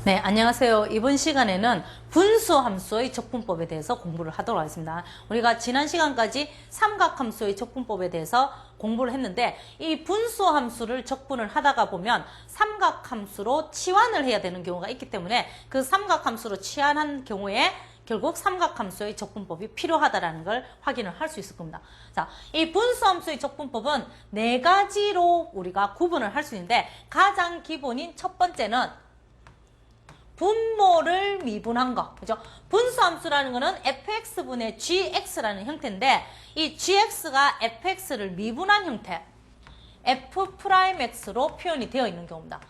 네, 안녕하세요. 이번 시간에는 분수함수의 적분법에 대해서 공부를 하도록 하겠습니다. 우리가 지난 시간까지 삼각함수의 적분법에 대해서 공부를 했는데 이 분수함수를 적분을 하다가 보면 삼각함수로 치환을 해야 되는 경우가 있기 때문에 그 삼각함수로 치환한 경우에 결국 삼각함수의 적분법이 필요하다는 걸 확인을 할 수 있을 겁니다. 자, 이 분수함수의 적분법은 네 가지로 우리가 구분을 할 수 있는데 가장 기본인 첫 번째는 분모를 미분한 거. 그죠? 분수함수라는 거는 fx분의 gx라는 형태인데 이 gx가 fx를 미분한 형태 f'x로 표현이 되어 있는 경우입니다.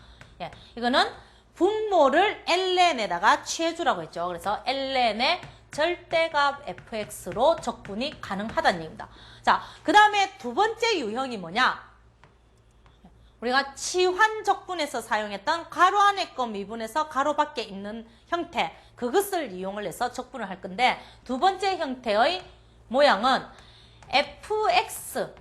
예, 이거는 분모를 ln에다가 취해주라고 했죠. 그래서 ln의 절대값 fx로 적분이 가능하다는 얘기입니다. 자, 그 다음에 두 번째 유형이 뭐냐? 우리가 치환적분에서 사용했던 가로 안에 거 미분해서 가로 밖에 있는 형태, 그것을 이용을 해서 적분을 할 건데 두 번째 형태의 모양은 fx의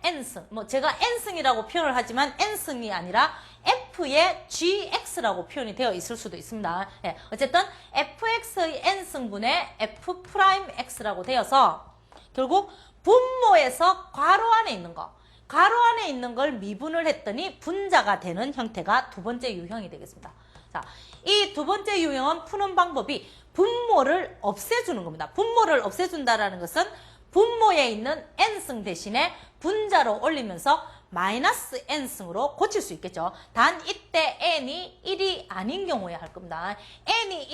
n승, 제가 n승이라고 표현을 하지만 n승이 아니라 f의 gx라고 표현이 되어 있을 수도 있습니다. 예, 어쨌든 fx의 n승분의 f'x라고 되어서 결국 분모에서 괄호 안에 있는 거, 가로 안에 있는 걸 미분을 했더니 분자가 되는 형태가 두 번째 유형이 되겠습니다. 자, 이 두 번째 유형은 푸는 방법이 분모를 없애주는 겁니다. 분모를 없애준다라는 것은 분모에 있는 n승 대신에 분자로 올리면서 마이너스 n승으로 고칠 수 있겠죠. 단 이때 n이 1이 아닌 경우에 할 겁니다. n이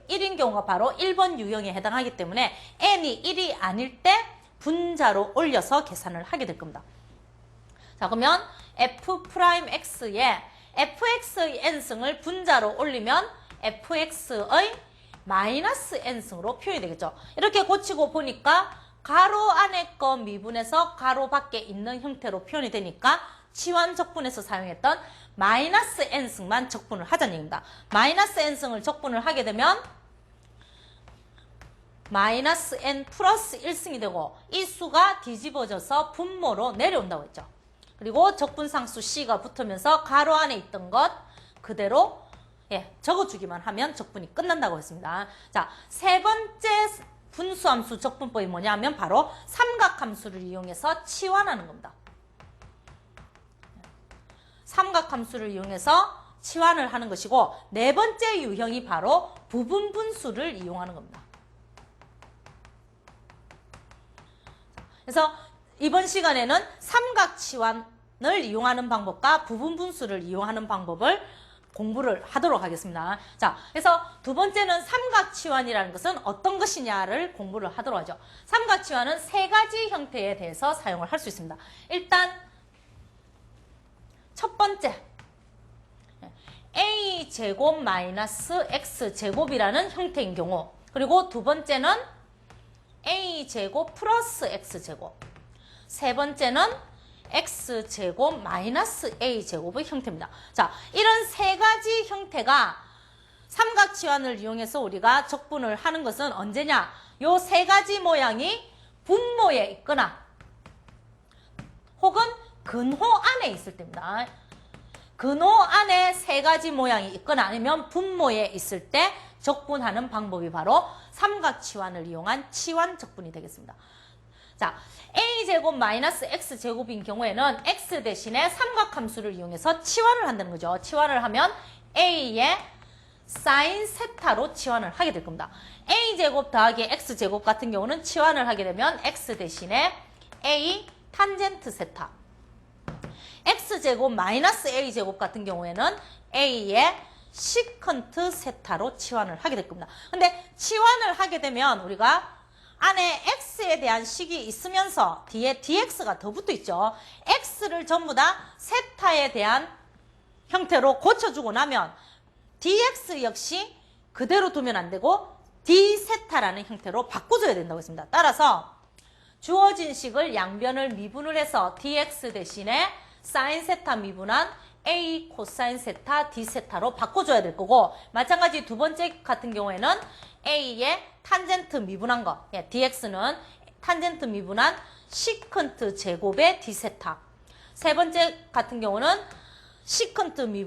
1인 경우가 바로 1번 유형에 해당하기 때문에 n이 1이 아닐 때 분자로 올려서 계산을 하게 될 겁니다. 자, 그러면 f'x에 fx의 n승을 분자로 올리면 fx의 마이너스 n승으로 표현이 되겠죠. 이렇게 고치고 보니까 가로 안에 거 미분해서 가로 밖에 있는 형태로 표현이 되니까 치환적분에서 사용했던 마이너스 n승만 적분을 하자는 얘기입니다. 마이너스 n승을 적분을 하게 되면 마이너스 n 플러스 1승이 되고 이 수가 뒤집어져서 분모로 내려온다고 했죠. 그리고 적분상수 C가 붙으면서 가로 안에 있던 것 그대로 적어주기만 하면 적분이 끝난다고 했습니다. 자, 세 번째 분수함수 적분법이 뭐냐면 바로 삼각함수를 이용해서 치환하는 겁니다. 삼각함수를 이용해서 치환을 하는 것이고 네 번째 유형이 바로 부분분수를 이용하는 겁니다. 그래서 이번 시간에는 삼각치환을 이용하는 방법과 부분분수를 이용하는 방법을 공부를 하도록 하겠습니다. 자, 그래서 두 번째는 삼각치환이라는 것은 어떤 것이냐를 공부를 하도록 하죠. 삼각치환은 세 가지 형태에 대해서 사용을 할 수 있습니다. 일단 첫 번째 a제곱 마이너스 x제곱이라는 형태인 경우, 그리고 두 번째는 a제곱 플러스 x제곱, 세 번째는 x제곱 마이너스 a제곱의 형태입니다. 자, 이런 세 가지 형태가 삼각치환을 이용해서 우리가 적분을 하는 것은 언제냐? 요 세 가지 모양이 분모에 있거나 혹은 근호 안에 있을 때입니다. 근호 안에 세 가지 모양이 있거나 아니면 분모에 있을 때 적분하는 방법이 바로 삼각치환을 이용한 치환 적분이 되겠습니다. 자, a제곱 마이너스 x제곱인 경우에는 x 대신에 삼각함수를 이용해서 치환을 한다는 거죠. 치환을 하면 a의 사인 세타로 치환을 하게 될 겁니다. a제곱 더하기 x제곱 같은 경우는 치환을 하게 되면 x 대신에 a 탄젠트 세타, x제곱 마이너스 a제곱 같은 경우에는 a의 시컨트 세타로 치환을 하게 될 겁니다. 근데 치환을 하게 되면 우리가 안에 x에 대한 식이 있으면서 뒤에 dx가 더 붙어 있죠. x를 전부 다 세타에 대한 형태로 고쳐주고 나면 dx 역시 그대로 두면 안 되고 d세타라는 형태로 바꿔줘야 된다고 했습니다. 따라서 주어진 식을 양변을 미분을 해서 dx 대신에 사인 세타 미분한 a 코사인 세타 d세타로 바꿔줘야 될 거고, 마찬가지 두 번째 같은 경우에는 a의 탄젠트 미분한 거, dx는 탄젠트 미분한 시컨트 제곱의 d세타, 세 번째 같은 경우는 시컨트 미분